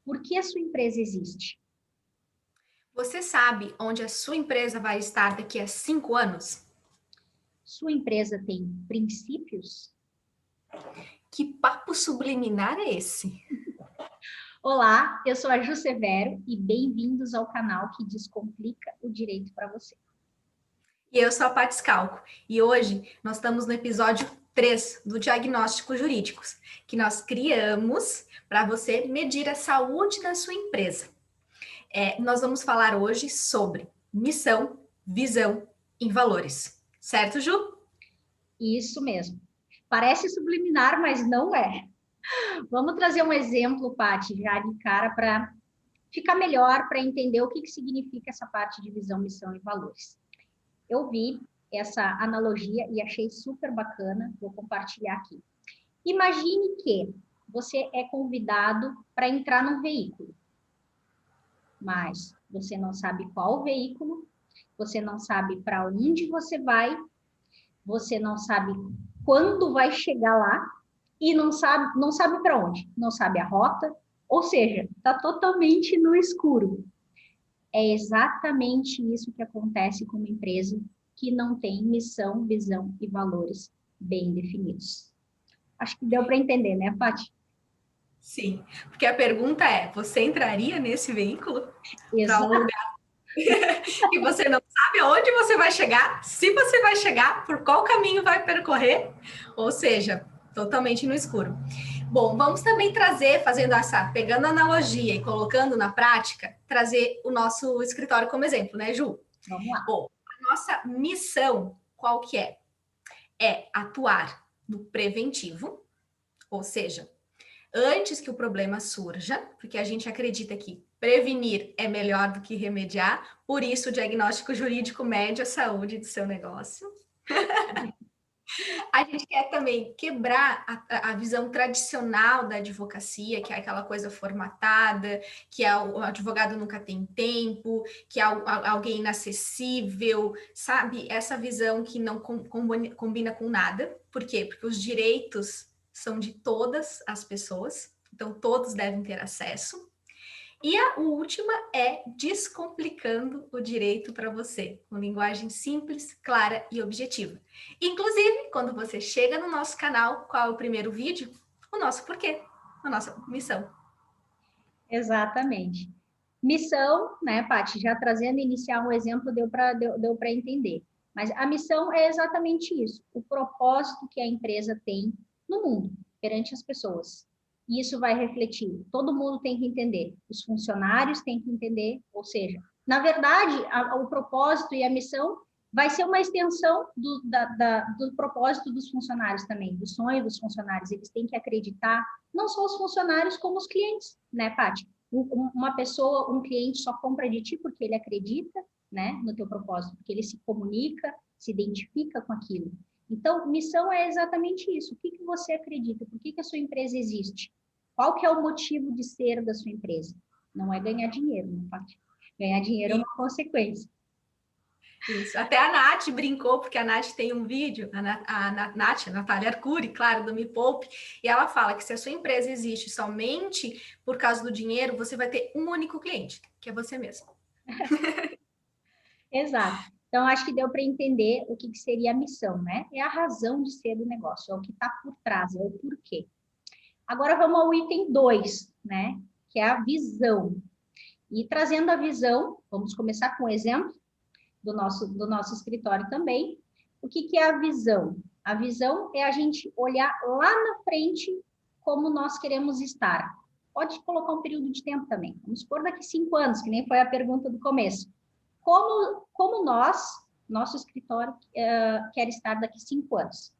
Por que a sua empresa existe? Você sabe onde a sua empresa vai estar daqui a 5 anos? Sua empresa tem princípios? Que papo subliminar é esse? Olá, eu sou a Ju Severo e bem-vindos ao canal que descomplica o direito para você. E eu sou a Paty Scalco. E hoje nós estamos no episódio 3 do Diagnósticos Jurídicos, que nós criamos para você medir a saúde da sua empresa. Nós vamos falar hoje sobre missão, visão e valores. Certo, Ju? Isso mesmo. Parece subliminar, mas não é. Vamos trazer um exemplo, Paty, já de cara para ficar melhor, para entender o que significa essa parte de visão, missão e valores. Eu vi essa analogia e achei super bacana, vou compartilhar aqui. Imagine que você é convidado para entrar num veículo, mas você não sabe qual veículo, você não sabe para onde você não sabe quando vai chegar lá e não sabe para onde, não sabe a rota, ou seja, está totalmente no escuro. É exatamente isso que acontece com uma empresa que não tem missão, visão e valores bem definidos. Acho que deu para entender, né, Paty? Sim. Porque a pergunta é: você entraria nesse veículo para um Exato. lugar e você não sabe aonde você vai chegar, se você vai chegar, por qual caminho vai percorrer, ou seja, totalmente no escuro. Bom, vamos também trazer, pegando a analogia e colocando na prática, trazer o nosso escritório como exemplo, né, Ju? Vamos lá. Bom, a nossa missão, qual que é? É atuar no preventivo, ou seja, antes que o problema surja, porque a gente acredita que prevenir é melhor do que remediar, por isso o diagnóstico jurídico mede a saúde do seu negócio. A gente quer também quebrar a visão tradicional da advocacia, que é aquela coisa formatada, que é o advogado nunca tem tempo, que é alguém inacessível, sabe? Essa visão que não combina com nada. Por quê? Porque os direitos são de todas as pessoas, então todos devem ter acesso. E a última é descomplicando o direito para você, com linguagem simples, clara e objetiva. Inclusive, quando você chega no nosso canal, qual é o primeiro vídeo? O nosso porquê, a nossa missão. Exatamente. Missão, né, Paty, já trazendo iniciar um exemplo, deu para entender. Mas a missão é exatamente isso, o propósito que a empresa tem no mundo, perante as pessoas. E isso vai refletir, todo mundo tem que entender, os funcionários têm que entender, ou seja, na verdade, o propósito e a missão vai ser uma extensão do propósito dos funcionários também, do sonho dos funcionários. Eles têm que acreditar, não só os funcionários, como os clientes, né, Paty? Uma pessoa, um cliente só compra de ti porque ele acredita, né, no teu propósito, porque ele se comunica, se identifica com aquilo. Então, missão é exatamente isso. O que você acredita? Por que a sua empresa existe? Qual que é o motivo de ser da sua empresa? Não é ganhar dinheiro, não, Paty? Ganhar dinheiro é uma consequência. Isso. Até a Nath brincou, porque a Nath tem um vídeo, Nath, a Natália Arcuri, claro, do Me Poupe, e ela fala que se a sua empresa existe somente por causa do dinheiro, você vai ter um único cliente, que é você mesmo. Exato. Então, acho que deu para entender o que seria a missão, né? É a razão de ser do negócio, é o que está por trás, é o porquê. Agora vamos ao item 2, né? Que é a visão. E trazendo a visão, vamos começar com um exemplo do nosso escritório também. O que é a visão? A visão é a gente olhar lá na frente como nós queremos estar. Pode colocar um período de tempo também. Vamos supor daqui 5 anos, que nem foi a pergunta do começo. Como nosso escritório quer estar daqui 5 anos?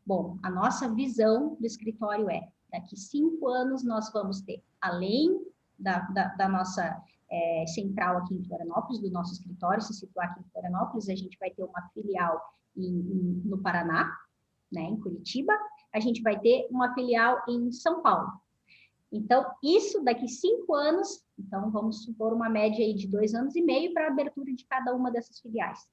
Bom, a nossa visão do escritório é, daqui 5 anos nós vamos ter, além da nossa central aqui em Florianópolis, do nosso escritório se situar aqui em Florianópolis, a gente vai ter uma filial no Paraná, né, em Curitiba, a gente vai ter uma filial em São Paulo. Então, isso daqui 5 anos, então vamos supor uma média aí de 2 anos e meio para a abertura de cada uma dessas filiais.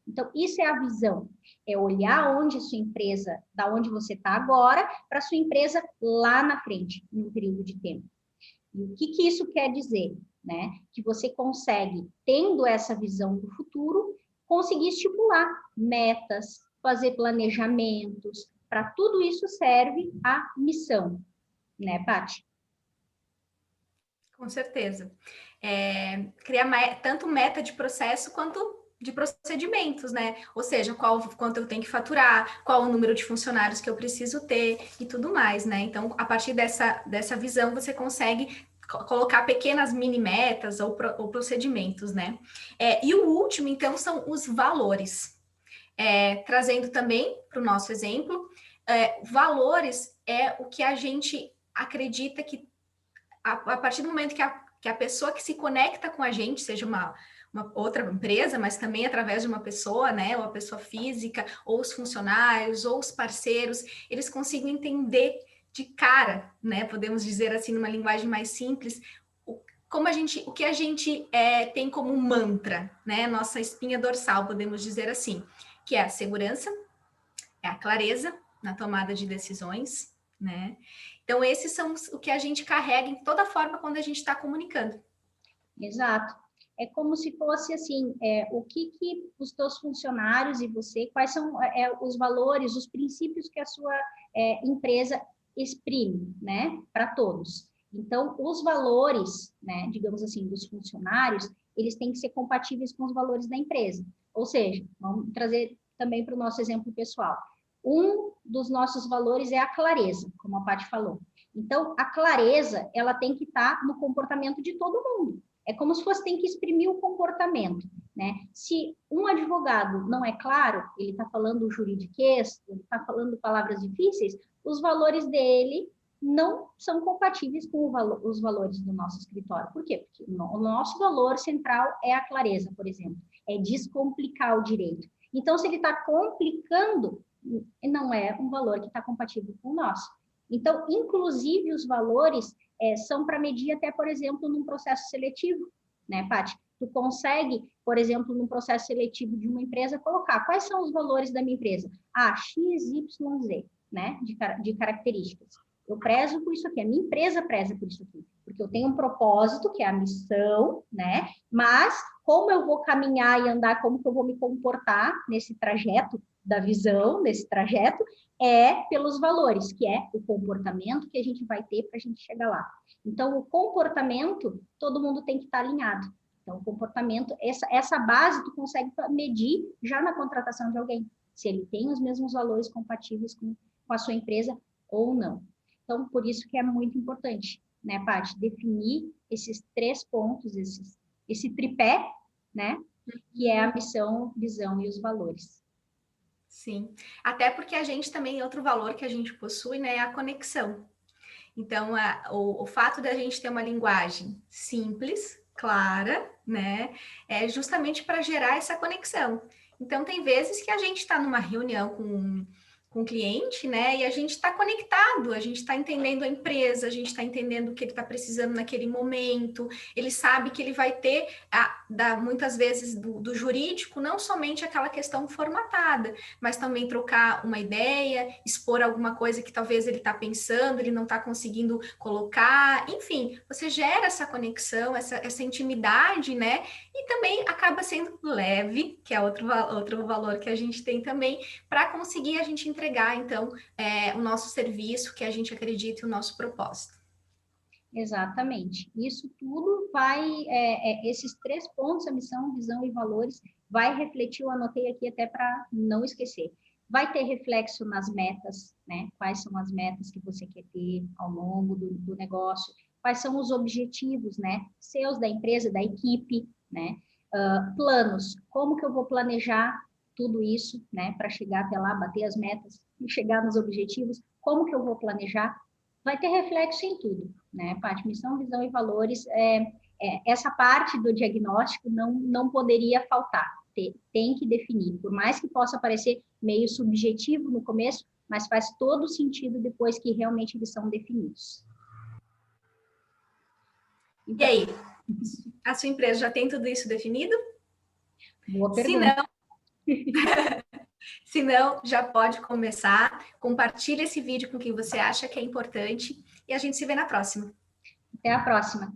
Então, isso é a visão, é olhar onde a sua empresa, da onde você está agora, para a sua empresa lá na frente, em um período de tempo. E o que que isso quer dizer? Né? Que você consegue, tendo essa visão do futuro, conseguir estipular metas, fazer planejamentos. Para tudo isso serve a missão, né, Paty? Com certeza. Criar tanto meta de processo quanto de procedimentos, né? Ou seja, quanto eu tenho que faturar, qual o número de funcionários que eu preciso ter e tudo mais, né? Então, a partir dessa visão, você consegue colocar pequenas mini metas ou procedimentos, né? E o último, então, são os valores. Trazendo também para o nosso exemplo, valores é o que a gente acredita que a partir do momento que a pessoa que se conecta com a gente, seja uma outra empresa, mas também através de uma pessoa, né, ou a pessoa física, ou os funcionários, ou os parceiros, eles consigam entender de cara, né, podemos dizer assim, numa linguagem mais simples, o que a gente tem como mantra, né, nossa espinha dorsal, podemos dizer assim, que é a segurança, é a clareza na tomada de decisões, né? Então, esses são o que a gente carrega em toda forma quando a gente está comunicando. Exato. É como se fosse assim, o que os teus funcionários e você, quais são os valores, os princípios que a sua empresa exprime, né, para todos. Então, os valores, né, digamos assim, dos funcionários, eles têm que ser compatíveis com os valores da empresa. Ou seja, vamos trazer também para o nosso exemplo pessoal. Um dos nossos valores é a clareza, como a Paty falou. Então, a clareza, ela tem que estar no comportamento de todo mundo. É como se fosse, tem que exprimir o comportamento, né? Se um advogado não é claro, ele está falando juridiquês, ele está falando palavras difíceis, os valores dele não são compatíveis com os valores do nosso escritório. Por quê? Porque o nosso valor central é a clareza, por exemplo, é descomplicar o direito. Então, se ele está complicando, não é um valor que está compatível com o nosso. Então, inclusive, os valores são para medir até, por exemplo, num processo seletivo, né, Paty? Tu consegue, por exemplo, num processo seletivo de uma empresa, colocar quais são os valores da minha empresa? X, Y, Z, né, de características. Eu prezo por isso aqui, a minha empresa preza por isso aqui, porque eu tenho um propósito, que é a missão, né, mas como eu vou caminhar e andar, como que eu vou me comportar nesse trajeto da visão, nesse trajeto, pelos valores, que é o comportamento que a gente vai ter para a gente chegar lá. Então, o comportamento, todo mundo tem que estar alinhado. Então, o comportamento, essa base tu consegue medir já na contratação de alguém, se ele tem os mesmos valores compatíveis com a sua empresa ou não. Então, por isso que é muito importante, né, Paty, definir esses 3 pontos, esse tripé, né, que é a missão, visão e os valores. Sim, até porque a gente também, outro valor que a gente possui, né, é a conexão. Então, o fato da gente ter uma linguagem simples, clara, né, é justamente para gerar essa conexão. Então, tem vezes que a gente está numa reunião com o cliente, né, e a gente está conectado, a gente está entendendo a empresa, a gente está entendendo o que ele está precisando naquele momento, ele sabe que ele vai ter, muitas vezes, do jurídico, não somente aquela questão formatada, mas também trocar uma ideia, expor alguma coisa que talvez ele está pensando, ele não está conseguindo colocar, enfim, você gera essa conexão, essa intimidade, né, e também acaba sendo leve, que é outro valor que a gente tem também, para conseguir a gente entregar, então, o nosso serviço, que a gente acredita, e o nosso propósito. Exatamente. Isso tudo vai, esses 3 pontos, a missão, visão e valores, vai refletir, eu anotei aqui até para não esquecer. Vai ter reflexo nas metas, né? Quais são as metas que você quer ter ao longo do negócio, quais são os objetivos, né? Seus, da empresa, da equipe, né? Planos, como que eu vou planejar tudo isso, né? Para chegar até lá, bater as metas e chegar nos objetivos, como que eu vou planejar? Vai ter reflexo em tudo, né, Paty? Missão, visão e valores, essa parte do diagnóstico não poderia faltar, tem que definir, por mais que possa parecer meio subjetivo no começo, mas faz todo sentido depois que realmente eles são definidos. Então, e aí, a sua empresa já tem tudo isso definido? Boa pergunta. Se não, já pode começar. Compartilhe esse vídeo com quem você acha que é importante e a gente se vê na próxima. Até a próxima.